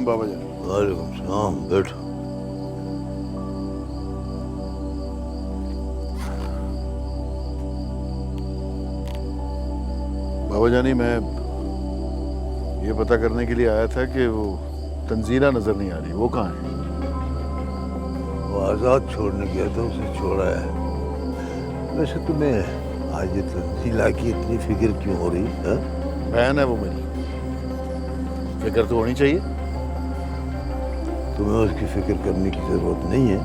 बाबा जी। वालेकुम सलाम, बैठो। बाबा जानी, मैं ये पता करने के लिए आया था कि वो तंजीला नजर नहीं आ रही, वो कहाँ है? वो आज़ाद छोड़ने गया था, उसे छोड़ा है। वैसे तुम्हें आज ये तंजीला की इतनी फिक्र क्यों हो रही है? बहन है वो मेरी, फिक्र तो होनी चाहिए। तुम्हें उसकी फिक्र करने की जरूरत नहीं है।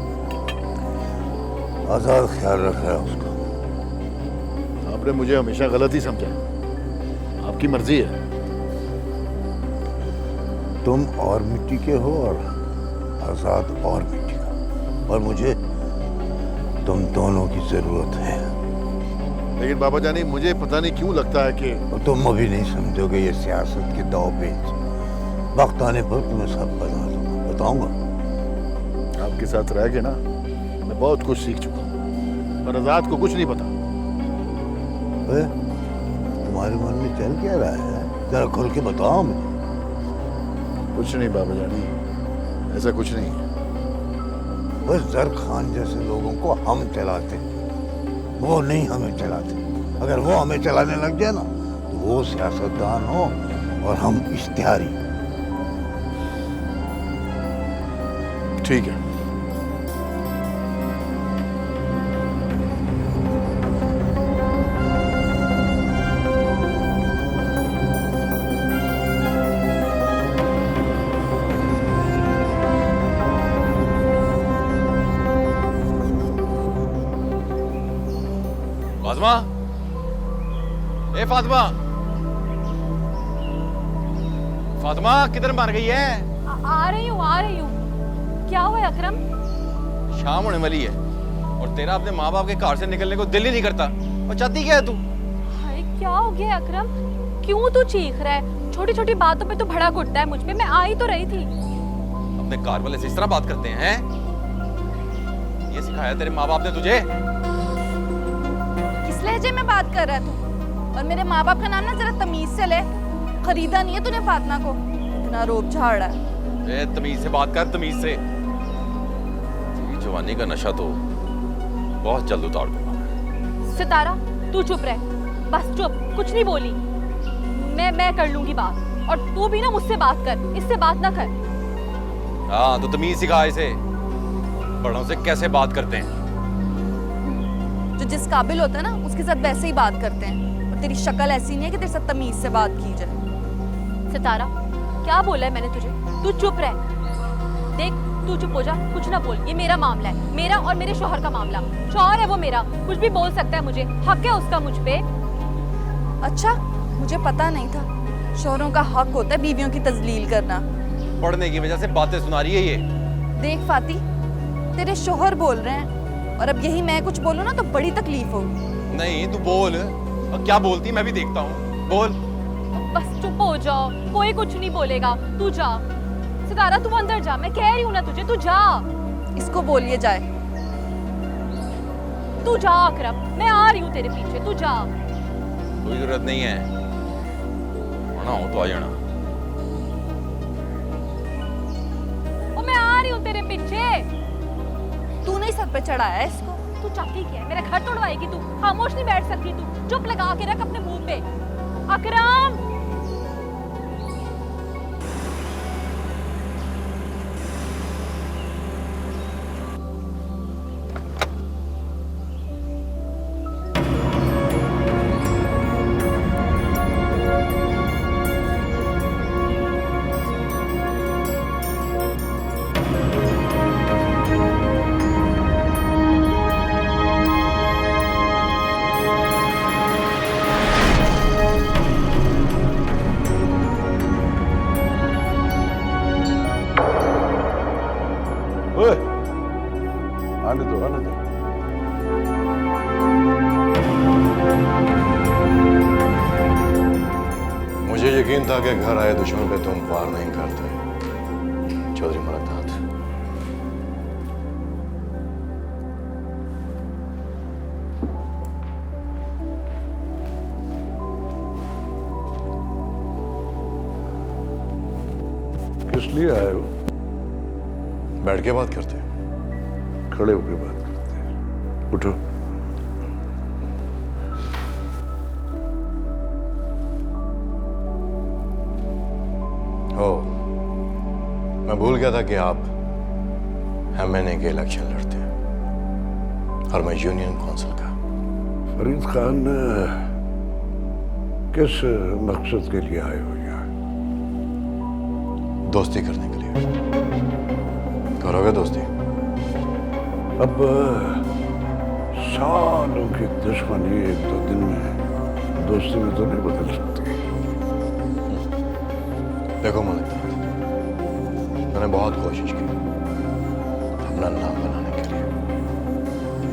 आज़ाद ख्याल रख रहा है उसका। आपने मुझे हमेशा गलत ही समझा है। आपकी मर्जी है। तुम और मिट्टी के हो और आज़ाद और मिट्टी का, और मुझे तुम दोनों की जरूरत है। लेकिन बाबा जानी, मुझे पता नहीं क्यों लगता है कि और तुम अभी नहीं समझोगे ये सियासत के दांव-पेच। वक्त आने पर तुम्हें सब बताऊंगा। आपके साथ रह के ना मैं बहुत कुछ सीख चुका हूँ, पर आजाद को कुछ नहीं पता। तुम्हारे मन में चल क्या रहा है? जरा खुल के बताओ मुझे। कुछ नहीं बाबा जानी, ऐसा कुछ नहीं है। बस जर खान जैसे लोगों को हम चलाते, वो नहीं हमें चलाते। अगर वो हमें चलाने लग जाए ना, तो वो सियासतदान हो और हम इश्तिहारी। ठीक है। फातिमा, ए फातिमा, फातिमा किधर मर गई है? आ रही हूँ। क्या हुआ अकरम? शाम होने वाली है और तेरा अपने माँ बाप के घर से निकलने को दिल ही नहीं करता। और चाहती क्या है तू? हाय, क्या हो गया अकरम? क्यों तू चीख रहा है? छोटी छोटी बातों पे तो भड़क उठता है मुझ पे। मैं आ ही तो रही थी। अपने घर वाले से इस तरह बात करते हैं? ये सिखाया तेरे माँ बाप ने तुझे? किस लहजे में बात कर रहा है तू? और मेरे माँ बाप का नाम ना जरा तमीज से ले। खरीदा नहीं है तूने फातिमा को, इतना रोब झाड़ रहा है। तमीज से बात कर, तमीज से। जवानी का नशा तो बहुत जल्द उतार दूंगा। सितारा, तू चुप रह। बस चुप, कुछ नहीं बोली। मैं कर लूंगी बात। और तू भी ना मुझसे बात कर, इससे बात ना कर। हाँ, तो तमीज सिखा इसे। बड़ों से कैसे बात करते हैं। जो जिस काबिल होता है ना, उसके साथ वैसे ही बात करते हैं। और तेरी शक्ल ऐसी नहीं है कि तेरे साथ तमीज से बात की जाए। सितारा, क्या बोला है मैंने तुझे? तू चुप रह। देख, तू चुप हो जा, कुछ ना बोल। ये मेरा मामला है, मेरा और मेरे शौहर का मामला। शौहर है वो मेरा, कुछ भी बोल सकता है मुझे। हक है उसका मुझ पे। अच्छा, मुझे पता नहीं था शौहरों का हक होता है बीवियों की तजलील करना। पढ़ने की वजह से बातें सुना रही है ये। देख फाती, तेरे शौहर बोल रहे हैं और अब यही मैं कुछ बोलूं ना तो बड़ी तकलीफ होगी। नहीं, तू बोल। और क्या बोलती मैं भी देखता हूँ। बोल। बस चुप हो जाओ, कोई कुछ नहीं बोलेगा। तू जा सितारा, तू अंदर जा। मैं कह रही हूँ ना तुझे, तू जा। इसको बोलिए जाए। तू जा अकरम, मैं आ रही हूँ तेरे पीछे। तू जा। कोई जरूरत नहीं है, आना हो तो आ जाना। ओ, मैं आ रही हूँ तेरे पीछे। तूने ही सर पे चढ़ाया है इसको। तू चाहती क्या है? मेरा घर तोड़वाएगी तू? खामोश नहीं बैठ सकती तू? चुप लगा के रख अपने मुंह पे। अकरम, आने दो, आने दो। मुझे यकीन था कि घर आए दुश्मन पे तुम वार नहीं करते, चौधरी मरदात। किस लिए आए हो? बैठ के बात करते हैं। खड़े होकर बात करते हैं। उठो। हो, मैं भूल गया था कि आप एमएनए के इलेक्शन लड़ते हैं और मैं यूनियन काउंसिल का। फरीद खान, किस मकसद के लिए आए हो यहाँ? दोस्ती करने के लिए। करोगे दोस्ती? अब सालों की दुश्मनी एक दो दिन में दोस्ती में तो नहीं बदल सकती। देखो मलिक, मैंने बहुत कोशिश की अपना नाम बनाने के लिए,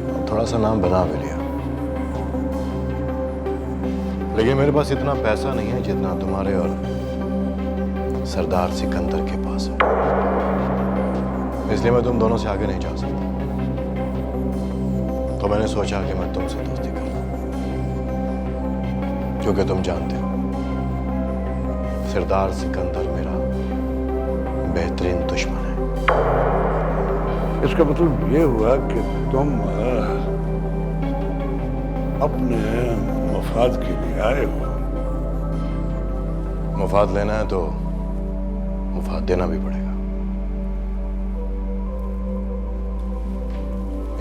और थोड़ा सा नाम बना भी लिया, लेकिन मेरे पास इतना पैसा नहीं है जितना तुम्हारे और सरदार सिकंदर के पास है। इसलिए मैं तुम दोनों से आगे नहीं जा सकता। तो मैंने सोचा कि मैं तुमसे दोस्ती कर लूं, क्योंकि तुम जानते हो सरदार सिकंदर मेरा बेहतरीन दुश्मन है। इसका मतलब ये हुआ कि तुम अपने मफाद के लिए आए हो। मुफाद लेना है तो मुफाद देना भी पड़ेगा।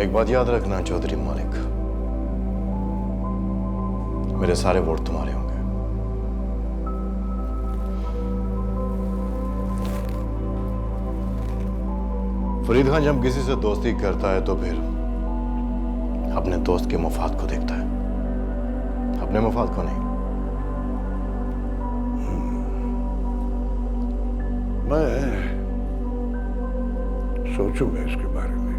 एक बात याद रखना चौधरी मालिक, मेरे सारे वोट तुम्हारे होंगे। फरीद खान जब किसी से दोस्ती करता है तो फिर अपने दोस्त के मुफाद को देखता है, अपने मुफाद को नहीं। मैं सोचूंगा इसके बारे में।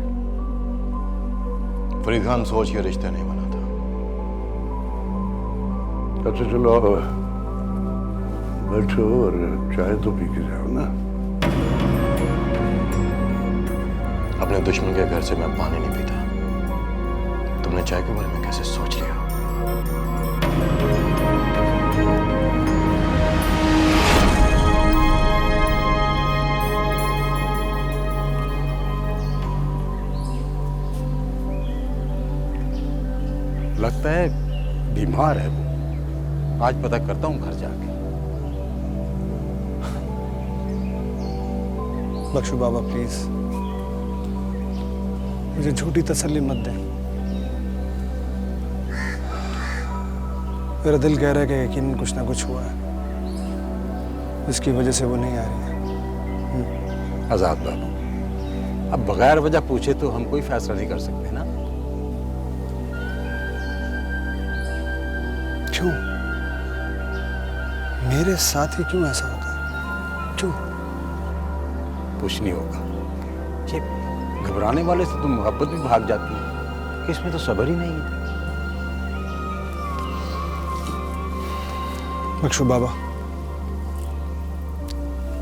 फरीद खान सोच के रिश्ते नहीं बनाता। अच्छा चलो, बैठो और चाय तो पी के जाओ ना। अपने दुश्मन के घर से मैं पानी नहीं पीता। तुमने चाय के बारे में कैसे सोच लिया? लगता है बीमार है वो। आज पता करता हूं घर जाके। बख्शो बाबा प्लीज, मुझे झूठी तसल्ली मत दें। मेरा दिल कह रहा है कि यकीनन कुछ ना कुछ हुआ है जिसकी वजह से वो नहीं आ रही है। आजाद बाबू, अब बगैर वजह पूछे तो हम कोई फैसला नहीं कर सकते ना। क्यों? मेरे साथ ही क्यों ऐसा होता है? क्यों? कुछ नहीं होगा। ये घबराने वाले से तो मोहब्बत भी भाग जाती है, कि इसमें तो सब्र ही नहीं है। बख्शो बाबा,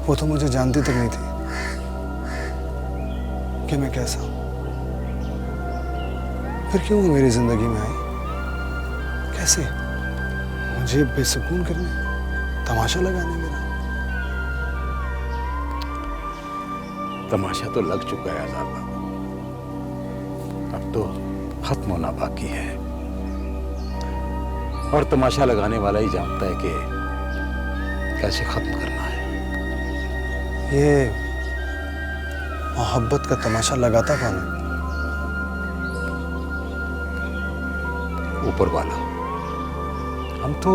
वो तो मुझे जानती तक नहीं थी कि मैं कैसा हूं। फिर क्यों वो मेरी जिंदगी में आई? कैसे? मुझे बेसुकून करने, तमाशा लगाने मेरा। तमाशा तो लग चुका है आजाद बाबू, अब तो खत्म होना बाकी है। और तमाशा लगाने वाला ही जानता है कि कैसे खत्म करना है। ये मोहब्बत का तमाशा लगाता कौन है? ऊपर वाला। हम तो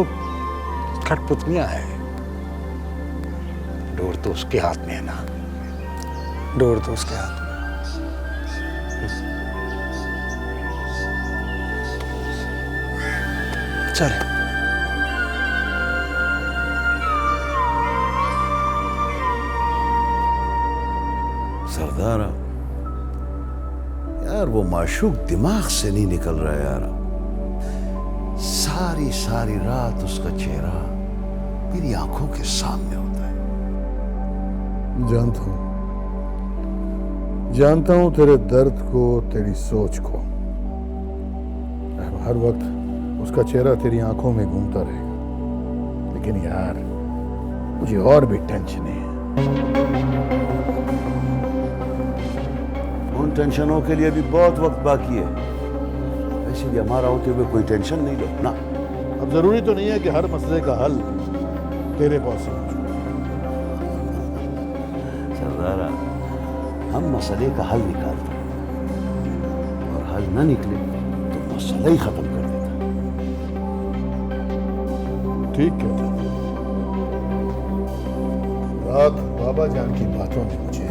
कठपुतलियां हैं। डोर तो उसके हाथ में है ना। डोर तो उसके हाथ में। चल। सरदारा, यार वो माशूक दिमाग से नहीं निकल रहा यार। सारी सारी रात उसका चेहरा मेरी आंखों के सामने होता है। जानता हूं तेरे दर्द को, तेरी सोच को। हर वक्त उसका चेहरा तेरी आंखों में घूमता रहेगा। लेकिन यार, मुझे और भी टेंशन है। उन टेंशनों के लिए भी बहुत वक्त बाकी है। वैसे भी हमारा होते हुए कोई टेंशन नहीं लो ना। अब जरूरी तो नहीं है कि हर मसले का हल तेरे पास हो। सरदारा, हम मसले का हल निकालते हैं और हल ना निकले तो मसला ही खत्म कर देता। ठीक कहता है। रात बाबा जान की बातों ने मुझे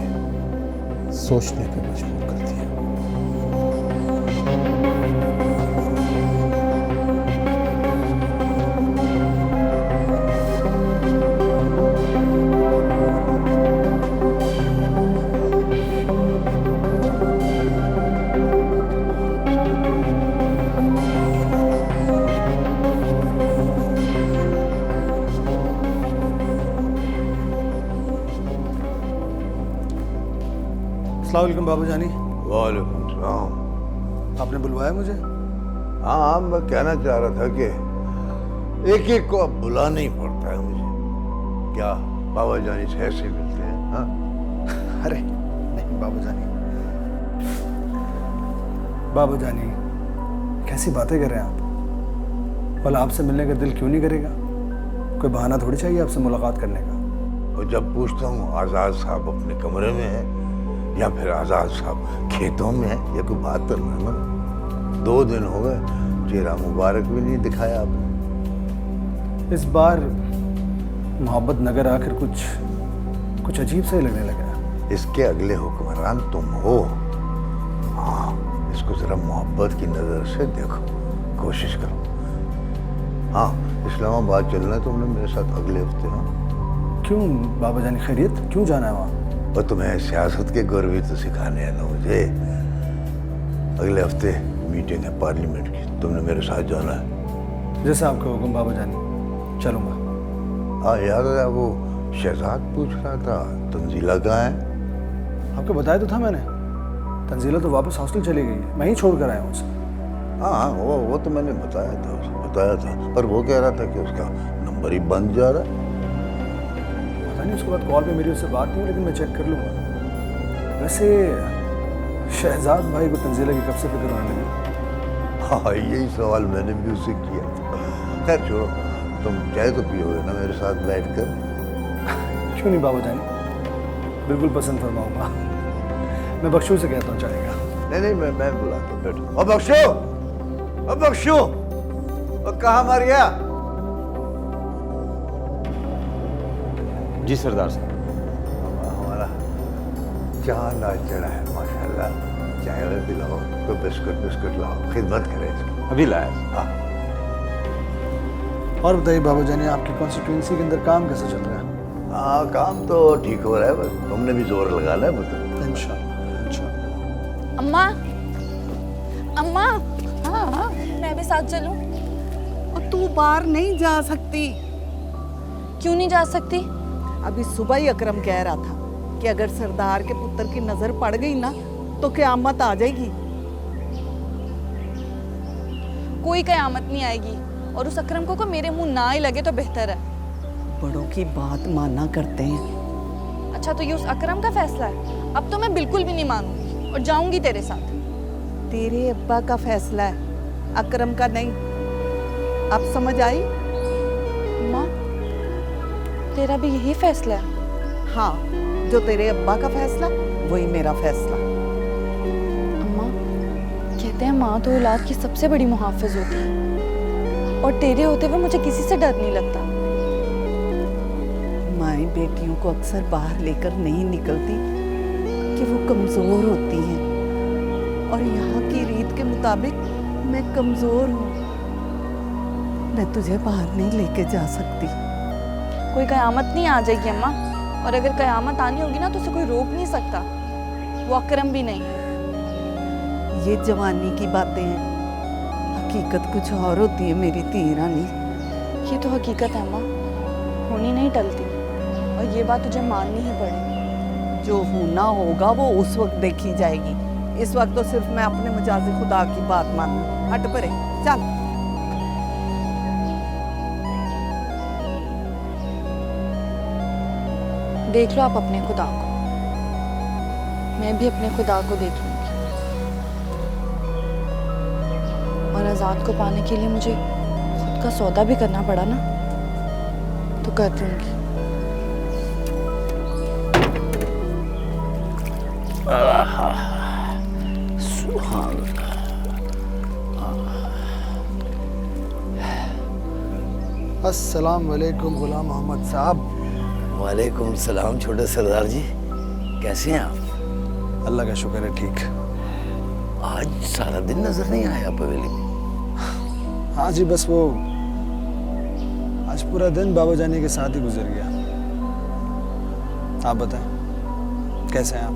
सोचने पे मजबूर कर दिया। अस्सलाम वालेकुम बाबू जानी। वालेकुम सलाम। आपने बुलवाया मुझे? हाँ, मैं कहना चाह रहा था कि एक एक को अब बुलाना ही पड़ता है मुझे। क्या बाबा जानी से ऐसे मिलते हैं? हाँ, अरे नहीं बाबू जानी, बाबू जानी कैसी बातें कर रहे हैं आप? भला आपसे मिलने का दिल क्यों नहीं करेगा? कोई बहाना थोड़ी चाहिए आपसे मुलाकात करने का। और जब पूछता हूँ आज़ाद साहब अपने कमरे में है या फिर आज़ाद साहब खेतों में है, ये कोई बात तो नहीं ना। 2 दिन हो गए, चेहरा मुबारक भी नहीं दिखाया आपने। इस बार मोहब्बत नगर आकर कुछ अजीब सा ही लगने लगा। इसके अगले हुक्मरान तुम हो। हाँ, इसको जरा मोहब्बत की नज़र से देखो, कोशिश करो। हाँ, इस्लामाबाद चलना है तुमने मेरे साथ अगले हफ्ते। हाँ, क्यों बाबा जानी, खैरियत? क्यों जाना है वहाँ? और तुम्हें सियासत के गुर भी तो सिखाने हैं ना मुझे। अगले हफ्ते मीटिंग है पार्लियामेंट की, तुमने मेरे साथ जाना है। जैसे आपका हुक्म बाबा जानी, चलूँगा। हाँ याद है, वो शहजाद पूछ रहा था तंजीला कहाँ है? आपको बताया तो था मैंने, तंजीला तो वापस हॉस्टल चली गई है, मैं ही छोड़ कर आया हूँ उसे। हाँ, वो तो मैंने बताया था, उसे बताया था, पर वो कह रहा था कि उसका नंबर ही बंद जा रहा है। पता नहीं, उसके बाद कॉल पे मेरी उससे बात नहीं हुई, लेकिन मैं चेक कर लूँगा। वैसे शहजाद भाई को तंजीला की कब से फिक्र होने लगी? हाँ, यही सवाल मैंने भी उससे किया था। खैर छोड़ो, तुम चाय तो पियोगे ना मेरे साथ बैठकर? क्यों नहीं बाबा जानी, बिल्कुल पसंद फरमाऊंगा। मैं बख्शू से कहता हूँ चलेगा। नहीं, मैं बुलाता हूँ, बैठो। अब बख्शो, अब बख्शो, अब कहाँ मर गया? जी सरदार साहब। हमारा चांद आज चढ़ा है माशाल्लाह। चाय वाले पिलाओ, कोई बिस्कुट लाओ, खिदमत करे इसकी। अभी लाया। हाँ, और बताइए बाबा जानी, आपकी कॉन्स्टिट्यूंसी के अंदर काम कैसे चल रहा है? हाँ, काम तो ठीक हो रहा है, बस तुमने भी जोर लगाना है मतलब। इंशाल्लाह इंशाल्लाह। अम्मा, अम्मा, हाँ, मैं भी साथ चलूं? और तू बाहर नहीं जा सकती। क्यों नहीं जा सकती? अभी सुबह ही अकरम कह रहा था कि अगर सरदार के पुत्र की नजर पड़ गई ना तो क़यामत आ जाएगी। कोई कयामत नहीं आएगी, और उस अकरम को मेरे मुंह ना ही लगे तो बेहतर है। बड़ों की बात माना करते हैं। अच्छा, तो ये उस अकरम का फैसला है? अब तो मैं बिल्कुल भी नहीं मानूंगी और जाऊंगी तेरे साथ। तेरे अब्बा का फैसला है, अकरम का नहीं। अब समझ आई? माँ, तेरा भी यही फैसला है? हाँ, जो तेरे अब्बा का फैसला वही मेरा फैसला। अम्मा, कहते हैं माँ तो औलाद की सबसे बड़ी मुहाफिज होती है, और तेरे होते हुए मुझे किसी से डर नहीं लगता। माएँ बेटियों को अक्सर बाहर लेकर नहीं निकलती कि वो कमज़ोर होती हैं, और यहाँ की रीत के मुताबिक मैं कमज़ोर हूँ। मैं तुझे बाहर नहीं लेके जा सकती। कोई कयामत नहीं आ जाएगी अम्मा, और अगर कयामत आनी होगी ना तो उसे कोई रोक नहीं सकता, वो अकरम भी नहीं। ये जवानी की बातें हैं, हकीकत कुछ और होती है मेरी धी रानी। ये तो हकीकत है अम्मा, होनी नहीं टलती, और ये बात तुझे माननी ही पड़ेगी। जो होना होगा वो उस वक्त देखी जाएगी। इस वक्त तो सिर्फ मैं अपने मजाजी खुदा की बात मानूं। हट परे, चल। देख लो आप अपने खुदा को, मैं भी अपने खुदा को देख लूंगी। और आजाद को पाने के लिए मुझे खुद का सौदा भी करना पड़ा ना, तो कर दूंगी। अस्सलाम वालेकुम गुलाम मोहम्मद साहब। वालेकुम सलाम छोटे सरदार जी, कैसे हैं आप? अल्लाह का शुक्र है ठीक। आज सारा दिन नजर नहीं आया पवेली में। हाँ जी, बस वो आज पूरा दिन बाबा जाने के साथ ही गुजर गया। आप बताएं कैसे हैं आप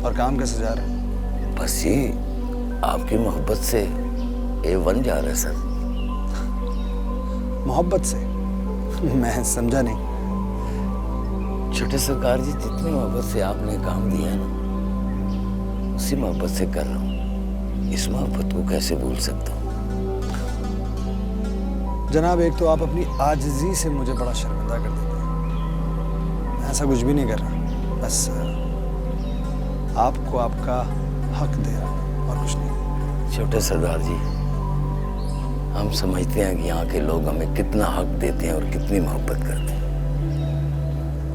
और काम कैसे जा रहा है? बस ये आपकी मोहब्बत से A1 जा रहा है सर। मोहब्बत से? मैं समझा नहीं। छोटे सरकार जी, जितनी मोहब्बत से आपने काम दिया है ना, उसी मोहब्बत से कर रहा हूँ। इस मोहब्बत को कैसे भूल सकता हूँ? जनाब, एक तो आप अपनी आजिज़ी से मुझे बड़ा शर्मिंदा कर देते हैं। ऐसा कुछ भी नहीं कर रहा, बस आपको आपका हक दे रहा हूँ और कुछ नहीं। छोटे सरदार जी, हम समझते हैं कि यहाँ के लोग हमें कितना हक देते हैं और कितनी मोहब्बत करते हैं।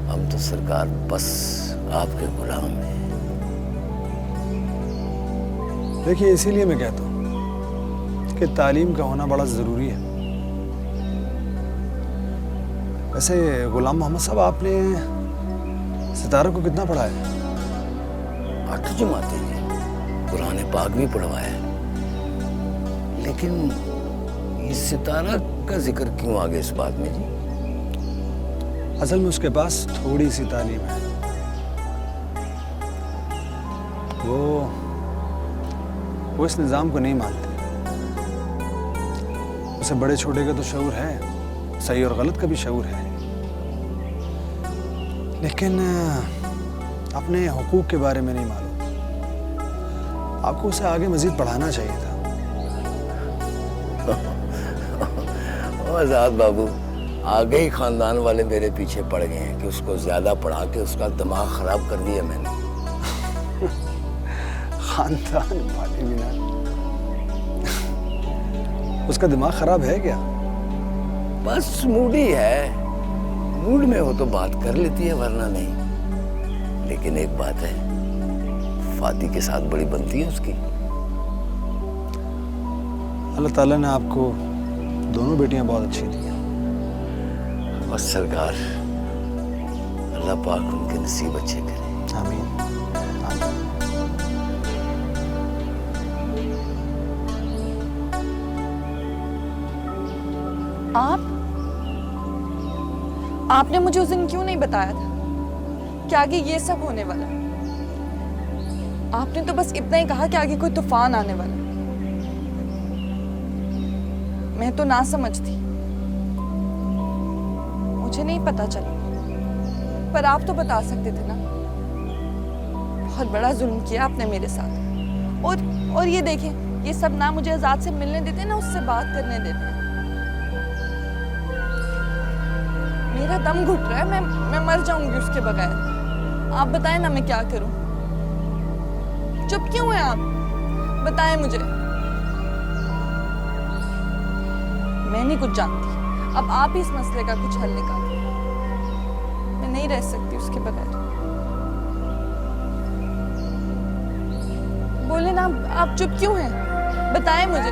हम तो सरकार बस आपके गुलाम हैं। देखिए, इसीलिए मैं कहता हूँ कि तालीम का होना बड़ा ज़रूरी है। वैसे गुलाम मोहम्मद साहब, आपने सितारा को कितना पढ़ाया? 8 जमातें जी, कुरान पाक भी पढ़वाया है। लेकिन इस सितारा का जिक्र क्यों आ गया इस बात में जी? असल में उसके पास थोड़ी सी तालीम है। वो इस निज़ाम को नहीं मानते। उसे बड़े छोटे का तो शऊर है, सही और गलत का भी शऊर है, लेकिन अपने हुकूक के बारे में नहीं मालूम। आपको उसे आगे मजीद पढ़ाना चाहिए था। आजाद बाबू, आगे ही खानदान वाले मेरे पीछे पड़ गए हैं कि उसको ज्यादा पढ़ा के उसका दिमाग खराब कर दिया मैंने। खानदान वाले भी ना, उसका दिमाग खराब है क्या? बस मूडी है, मूड में हो तो बात कर लेती है, वरना नहीं। लेकिन एक बात है, फाती के साथ बड़ी बनती है उसकी। अल्लाह ताला ने आपको दोनों बेटियां बहुत अच्छी दी हैं। बस सरकार, अल्लाह पाक उनके नसीब अच्छे करे। आमीन। आपने मुझे उस दिन क्यों नहीं बताया था कि आगे ये सब होने वाला है? आपने तो बस इतना ही कहा कि आगे कोई तूफान आने वाला है। मैं तो ना समझ थी, मुझे नहीं पता चला, पर आप तो बता सकते थे ना। बहुत बड़ा जुल्म किया आपने मेरे साथ। और ये देखें, ये सब ना मुझे आजाद से मिलने देते, ना उससे बात करने देते। मेरा दम घुट रहा है, मैं मर जाऊंगी उसके बगैर। आप बताएं ना, मैं क्या करूं? चुप क्यों हैं आप? बताएं मुझे। मैं नहीं कुछ जानती, अब आप ही इस मसले का कुछ हल निकालें। मैं नहीं रह सकती उसके बगैर। बोले ना, आप चुप क्यों हैं? बताएं मुझे।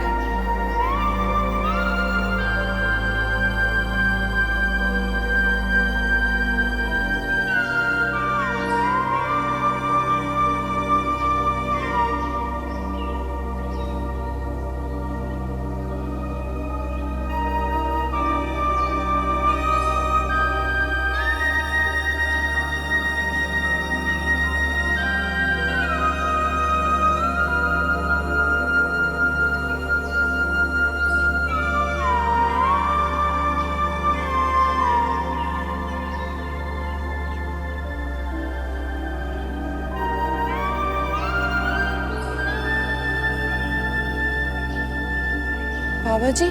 बाबा जी,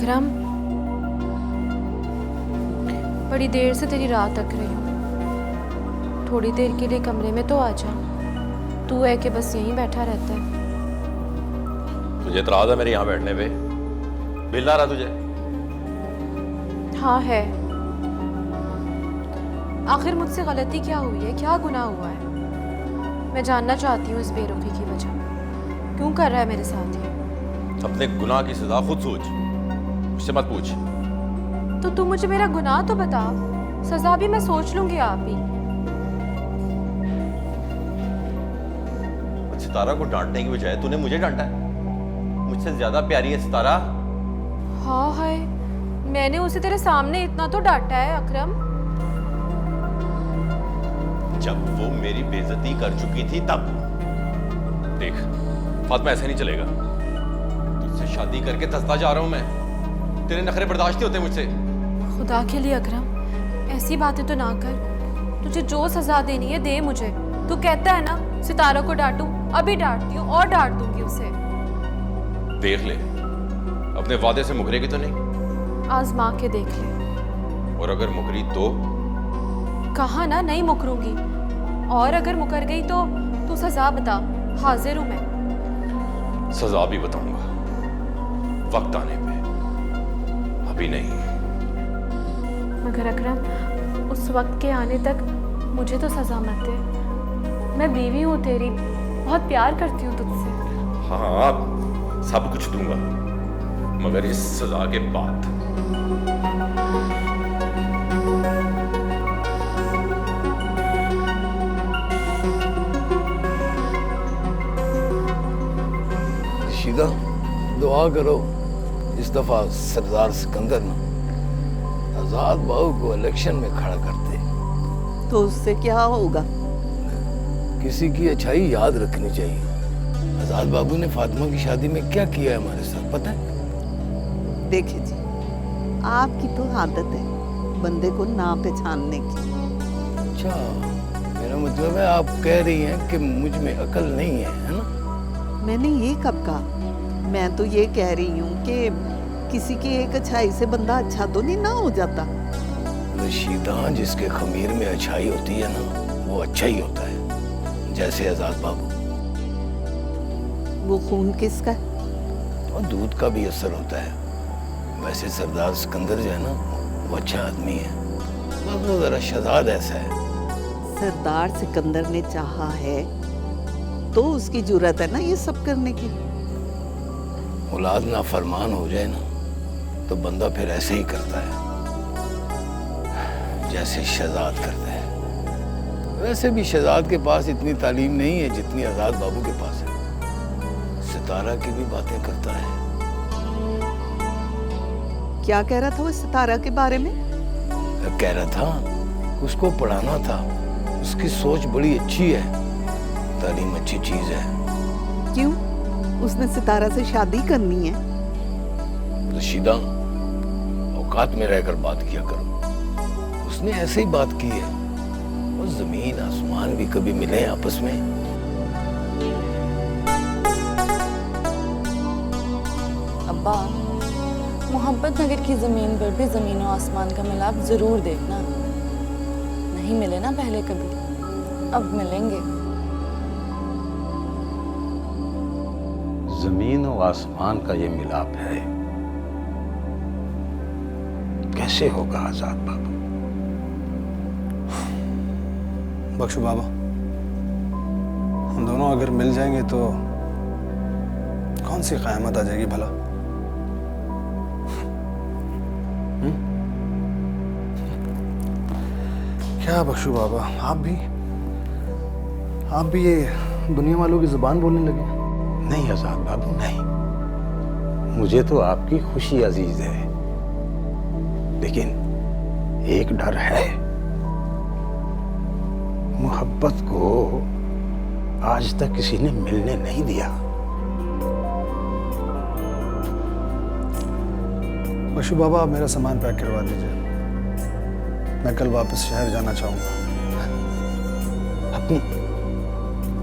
अकरम, बड़ी देर से तेरी राह तक रही हूँ। थोड़ी देर के लिए कमरे में तो आ जा। तू है कि बस यहीं बैठा रहता है। तुझे इतराज है मेरे यहाँ बैठने पे? बिल आ रहा तुझे? हाँ है। आखिर मुझसे गलती क्या हुई है, क्या गुनाह हुआ है? मैं जानना चाहती हूँ इस बेरुखी की वजह। क्यों कर रहा है मेरे साथ ये? अपने गुनाह की सजा खुद सोच, मुझसे मत पूछ। तो तू मुझे मेरा गुनाह तो बता, सजा भी मैं सोच लूंगी आप ही। सितारा को डांटने की बजाय तूने मुझे डांटा है। मुझसे ज्यादा प्यारी है सितारा। हाँ है, मैंने उसे तेरे सामने इतना तो डांटा है अकरम। जब वो मेरी बेइज्जती कर चुकी थी तब। देख फातिमा, ऐसे नहीं चलेगा। तुझसे शादी करके धंसता जा रहा हूं मैं। तेरे नखरे बर्दाश्त नहीं होते मुझसे। खुदा के लिए अकरम, ऐसी बातें तो ना कर। तुझे जो सजा देनी है दे मुझे। तू कहता है ना सितारा को डांटूं, अभी डांटती हूँ और डांट दूंगी उसे। देख ले, अपने वादे से मुकरेगी तो नहीं? आजमा के देख ले। और अगर मुकरी तो? कहा ना नहीं मुकरूंगी। और अगर मुकर गई तो तू सजा बता, हाजिर हूं मैं। सजा भी बताऊंगा वक्त आने पे, अभी नहीं। मगर अकरम, उस वक्त के आने तक मुझे तो सजा मत दे। मैं बीवी हूँ तेरी, बहुत प्यार करती हूँ तुझसे। हाँ, सब कुछ दूंगा, मगर इस सजा के बाद। शीदा, दुआ करो इस दफा सरदार सिकंदर ना आजाद बाबू को इलेक्शन में खड़ा करते। तो उससे क्या होगा? किसी की अच्छाई याद रखनी चाहिए। आजाद बाबू ने फातिमा की शादी में क्या किया है हमारे साथ, पता है? देखिए जी, आपकी तो आदत है बंदे को ना पहचानने की। अच्छा, मेरा मतलब है आप कह रही हैं कि मुझ में अकल नहीं है ना? मैंने ये कब कहा? मैं तो ये कह रही हूँ कि किसी की एक अच्छाई से बंदा अच्छा तो नहीं ना हो जाता। रशीदा, जिसके खमीर में अच्छाई होती है ना, वो अच्छा ही होता है। जैसे आजाद बाबू। वो खून किसका है? और दूध का भी असर होता है। वैसे सरदार सिकंदर जो है ना, वो अच्छा आदमी है, बस वो जरा शहजाद ऐसा है। सरदार सिकंदर ने चाहा है तो उसकी जुर्रत है ना ये सब करने की। औलाद नाफरमान हो जाए ना तो बंदा फिर ऐसे ही करता है जैसे शहजाद करता है। वैसे भी शहजाद के पास इतनी तालीम नहीं है जितनी आजाद बाबू के पास है। सितारा की भी बातें करता है। क्या कह रहा था वो सितारा के बारे में? कह रहा था उसको पढ़ाना था, उसकी सोच बड़ी अच्छी है, तालीम अच्छी चीज है। क्यों? उसने सितारा से शादी करनी है? रशीदा, औकात में रहकर बात किया करो। उसने ऐसे ही बात की है। और जमीन आसमान भी कभी मिले आपस में। अब्बा, मोहब्बत नगर की ज़मीन पर भी ज़मीन और आसमान का मिलाप ज़रूर देखना। नहीं मिले ना पहले कभी, अब मिलेंगे। जमीन और आसमान का ये मिलाप है, कैसे होगा आजाद बाबू? बख्शू बाबा, हम दोनों अगर मिल जाएंगे तो कौन सी क़यामत आ जाएगी भला? क्या बख्शू बाबा, आप भी ये दुनिया वालों की जुबान बोलने लगे? नहीं आजाद बाबू, नहीं। मुझे तो आपकी खुशी अजीज है, लेकिन एक डर है। मोहब्बत को आज तक किसी ने मिलने नहीं दिया। बख्शू बाबा, आप मेरा सामान पैक करवा दीजिए। मैं कल वापस शहर जाना चाहूंगा। अपनी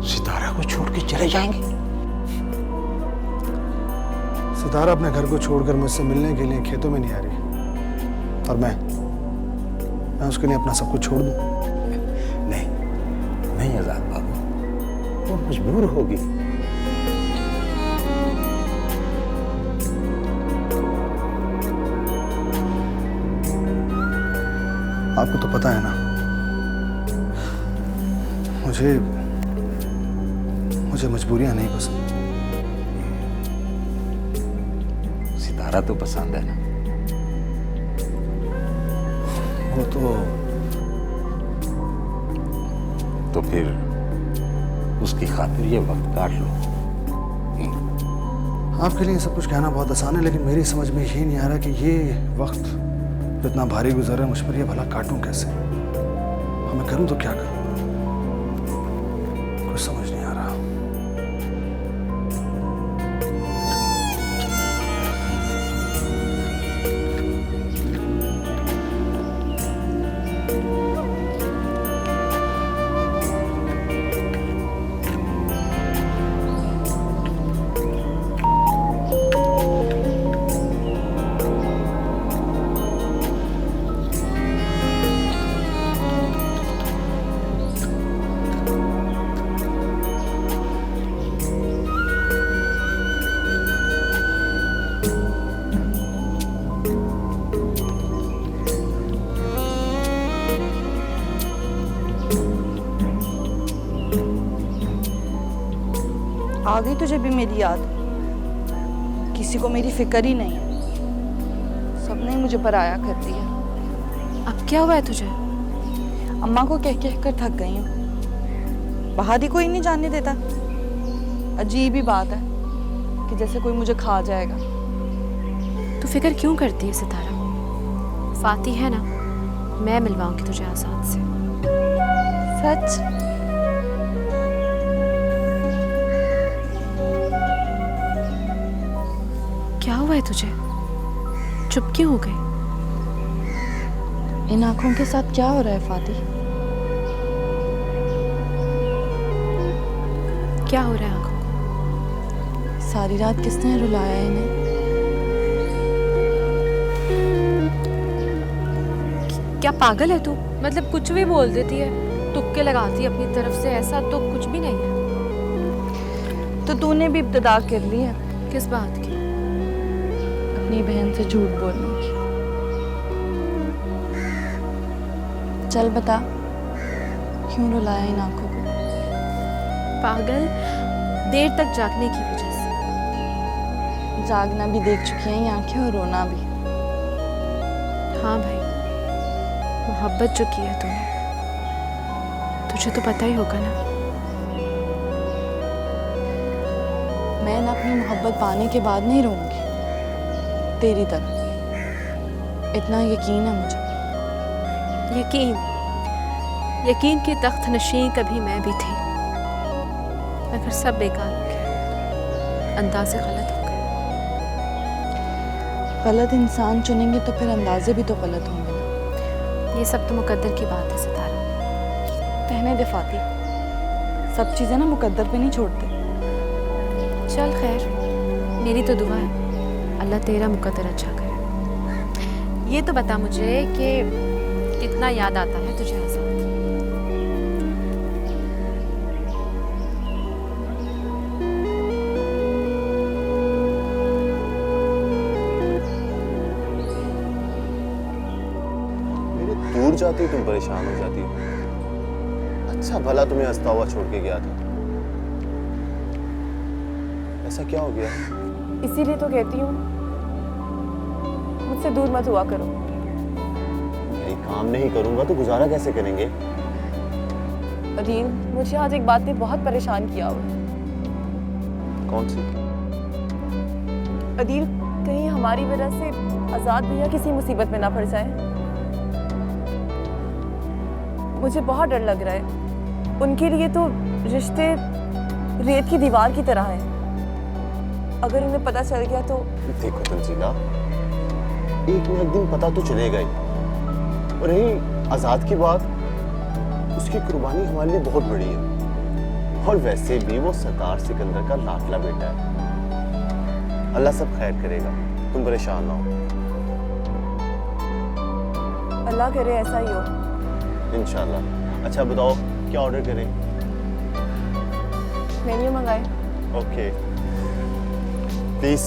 सितारा को छोड़ के चले जाएंगे? सितारा अपने घर को छोड़कर मुझसे मिलने के लिए खेतों में नहीं आ रही, और मैं उसके लिए अपना सब कुछ छोड़ दूं? नहीं नहीं आजाद बाबू, वो मजबूर होगी। आपको तो पता है ना, मुझे मजबूरियां नहीं पसंद। सितारा तो पसंद है ना? वो तो फिर उसकी खातिर ये वक्त काट लो। आपके लिए सब कुछ कहना बहुत आसान है, लेकिन मेरी समझ में ये नहीं आ रहा कि ये वक्त जो इतना भारी गुजर रहा है मुझ पर, ये भला काटूं कैसे? मैं करूं तो क्या करूं? कुछ समझ नहीं आ रहा। आ गई तुझे भी मेरी याद? किसी को मेरी फिक्र ही नहीं है, सबने ही मुझे पराया कर दिया। अब क्या हुआ है तुझे? अम्मा को कह कह कर थक गई हूँ, बाहर ही कोई नहीं जाने देता। अजीब ही बात है कि जैसे कोई मुझे खा जाएगा। तू फिक्र क्यों करती है सितारा? फाती है ना, मैं मिलवाऊंगी तुझे आजाद से। सच? क्या हुआ है तुझे? चुप क्यों हो गई? इन आंखों के साथ क्या हो रहा है फाती? क्या हो रहा है आंखों को? सारी रात किसने रुलाया इन्हें? क्या पागल है तू? मतलब कुछ भी बोल देती है, तुक्के लगाती है अपनी तरफ से। ऐसा तो कुछ भी नहीं है। तो तूने भी इब्तिदा कर ली है किस बात की? अपनी बहन से झूठ बोलने की। चल बता, क्यों रुलाया इन आंखों को? पागल, देर तक जागने की वजह से। जागना भी देख चुकी हैं ये आंखें और रोना भी। हाँ भाई, मोहब्बत जो की है तूने, तुझे तो पता ही होगा ना। मैं ना अपनी मोहब्बत पाने के बाद नहीं रहूंगी तेरी तरह, इतना यकीन है मुझे। यकीन की तख्त नशीं कभी मैं भी थी, मगर सब बेकार हो गया, अंदाजे गलत हो गए। गलत इंसान चुनेंगे तो फिर अंदाजे भी तो गलत होंगे ना। ये सब तो मुकद्दर की बात है सितारा। कहने दे फाती, सब चीज़ें ना मुकद्दर पे नहीं छोड़ते। चल खैर, मेरी तो दुआ है अल्लाह तेरा मुकद्दर अच्छा करे। ये तो बता मुझे कि कितना याद आता है तुझे आजाद? मेरे दूर जाती तुम परेशान हो जाती हो। अच्छा भला तुम्हें हंसता हुआ छोड़ के गया था, ऐसा क्या हो गया? इसीलिए तो कहती हूँ मुझसे दूर मत हुआ करो। भाई काम नहीं करूंगा तो गुजारा कैसे करेंगे? अदील, मुझे आज एक बात ने बहुत परेशान किया हुआ है। कौन सी? अदील, कहीं हमारी वजह से आजाद भैया किसी मुसीबत में ना पड़ जाए। मुझे बहुत डर लग रहा है। उनके लिए तो रिश्ते रेत की दीवार की तरह हैं। अगर उन्हें पता चल गया तो। देखो तंजीला, एक न एक दिन पता तो चलेगा ही। और रही आजाद की बात, उसकी कुर्बानी हमारे लिए बहुत बड़ी है, और वैसे भी वो सरकार सिकंदर का लाडला बेटा है। अल्लाह सब खैर करेगा, तुम परेशान ना हो। अल्लाह करे ऐसा ही हो। इंशाल्लाह। अच्छा बताओ क्या ऑर्डर करें? मेन्यू मंगाए। Okay please.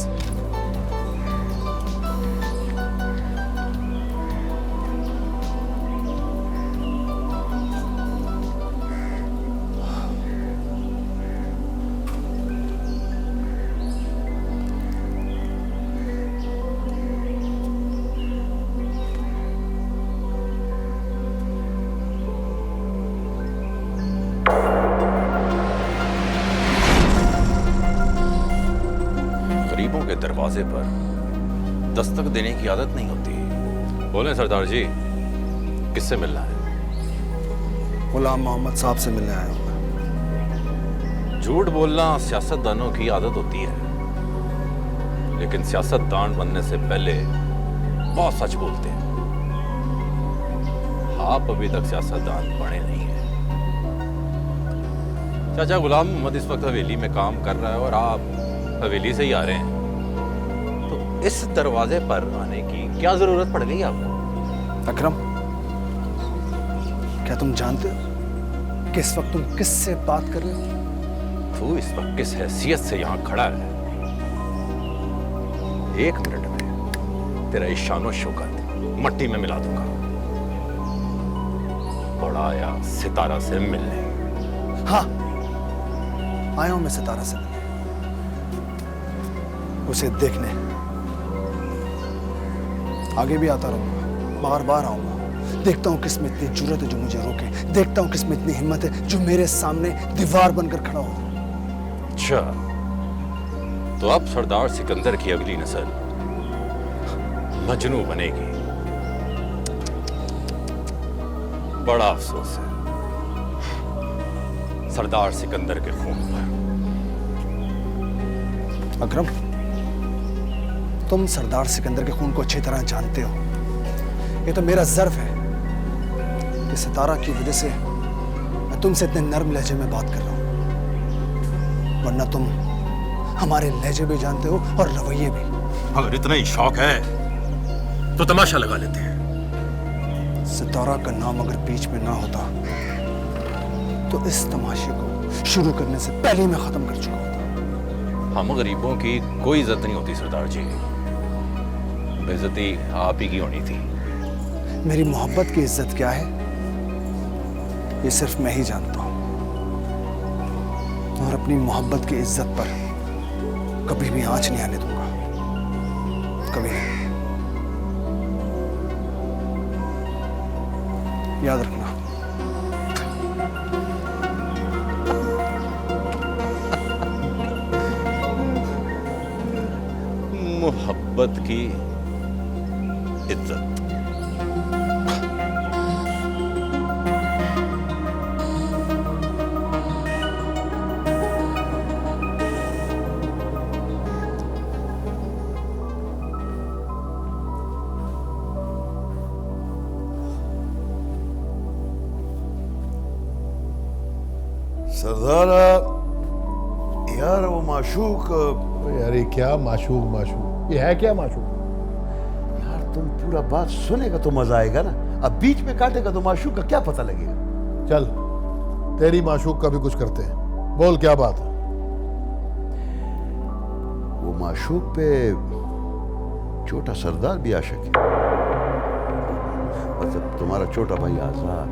गरीबों के दरवाजे पर दस्तक देने की आदत नहीं होती। बोले सरदार जी, किससे मिलना है? गुलाम मोहम्मद साहब से मिलने आया हूँ। झूठ बोलना सियासतदानों की आदत होती है, लेकिन सियासतदान बनने से पहले बहुत सच बोलते हैं। आप अभी तक सियासतदान बने नहीं हैं। चाचा गुलाम मोहम्मद इस वक्त हवेली में काम कर रहा है और आप हवेली से ही आ रहे हैं, तो इस दरवाजे पर आने की क्या जरूरत पड़ गई आपको? अकरम, क्या तुम जानते हो कि इस वक्त तुम किससे बात कर रहे हो? तू इस वक्त किस हैसियत से यहाँ खड़ा है? 1 मिनट में तेरा ईशानो शौकत मट्टी में मिला दूंगा। बड़ा आया सितारा से मिलने। हाँ, आया हूं मैं सितारा से मिलने, उसे देखने। आगे भी आता रहूंगा, बार बार आऊंगा। देखता हूं किसमें इतनी जुर्रत है जो मुझे रोके, देखता हूं किसमें इतनी हिम्मत है जो मेरे सामने दीवार बनकर खड़ा हो। अच्छा, तो अब सरदार सिकंदर की अगली नस्ल मजनू बनेगी। बड़ा अफसोस है सरदार सिकंदर के खून पर। अकरम, तुम सरदार सिकंदर के खून को अच्छी तरह जानते हो। ये तो मेरा ज़र्फ है कि सितारा की वजह से मैं तुमसे इतने नर्म लहजे में बात कर रहा हूं, वरना तुम हमारे लहजे भी जानते हो और रवैये भी। अगर इतना ही शौक है तो तमाशा लगा लेते हैं। सितारा का नाम अगर बीच में ना होता तो इस तमाशे को शुरू करने से पहले ही मैं खत्म कर चुका होता। हम गरीबों की कोई इज्जत नहीं होती सरदार जी, बेइज्जती आप ही की होनी थी। मेरी मोहब्बत की इज्जत क्या है ये सिर्फ मैं ही जानता हूं, और अपनी मोहब्बत की इज्जत पर कभी भी आंच नहीं आने दूंगा, कभी नहीं। याद रखना। मोहब्बत की इज्जत। सरदारा, यार वो माशूक। यार ये क्या माशूक माशूक, ये है क्या माशूक? यार तुम पूरा बात सुनेगा तो मजा आएगा ना, अब बीच में काटेगा तो माशूक का क्या पता लगेगा। चल तेरी माशूक का भी कुछ करते हैं, बोल क्या बात है? वो माशूक पे छोटा सरदार भी आशिक है, मतलब तुम्हारा छोटा भाई आजाद।